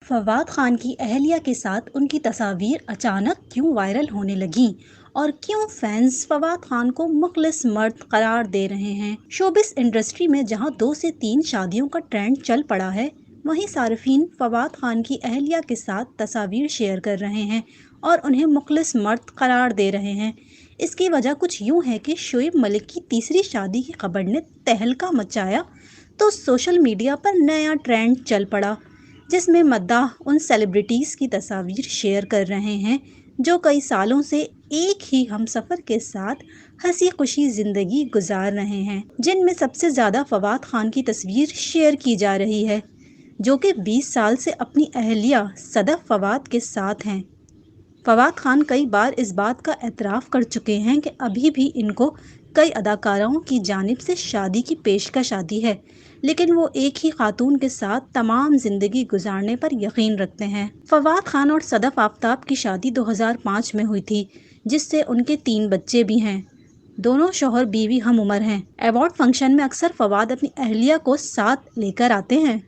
फवाद खान की अहलिया के साथ उनकी तस्वीर अचानक क्यों वायरल होने लगीं और क्यों फैंस फवाद खान को मुखलिस मर्द करार दे रहे हैं। शोबिस इंडस्ट्री में जहां 2 से 3 शादियों का ट्रेंड चल पड़ा है, वहीं सार्फिन फवाद खान की अहलिया के साथ तस्वीर शेयर कर रहे हैं और उन्हें मुखलिस मर्द करार दे रहे हैं। इसकी वजह कुछ यूँ है कि शोएब मलिक की तीसरी शादी की खबर ने तहलका मचाया तो सोशल मीडिया पर नया ट्रेंड चल पड़ा, जिसमें मद्दाह उन सेलिब्रिटीज़ की तस्वीर शेयर कर रहे हैं जो कई सालों से एक ही हमसफ़र के साथ हंसी खुशी ज़िंदगी गुजार रहे हैं। जिनमें सबसे ज़्यादा फवाद खान की तस्वीर शेयर की जा रही है, जो कि 20 साल से अपनी अहलिया सदफ फवाद के साथ हैं। फवाद खान कई बार इस बात का एतराफ़ कर चुके हैं कि अभी भी इनको कई अदाकाराओं की जानिब से शादी की पेशकश आती है, लेकिन वो एक ही खातून के साथ तमाम ज़िंदगी गुजारने पर यकीन रखते हैं। फवाद खान और सदफ आफ़ताब की शादी 2005 में हुई थी, जिससे उनके 3 बच्चे भी हैं। दोनों शौहर बीवी हम उम्र हैं। अवार्ड फंक्शन में अक्सर फवाद अपनी अहलिया को साथ लेकर आते हैं।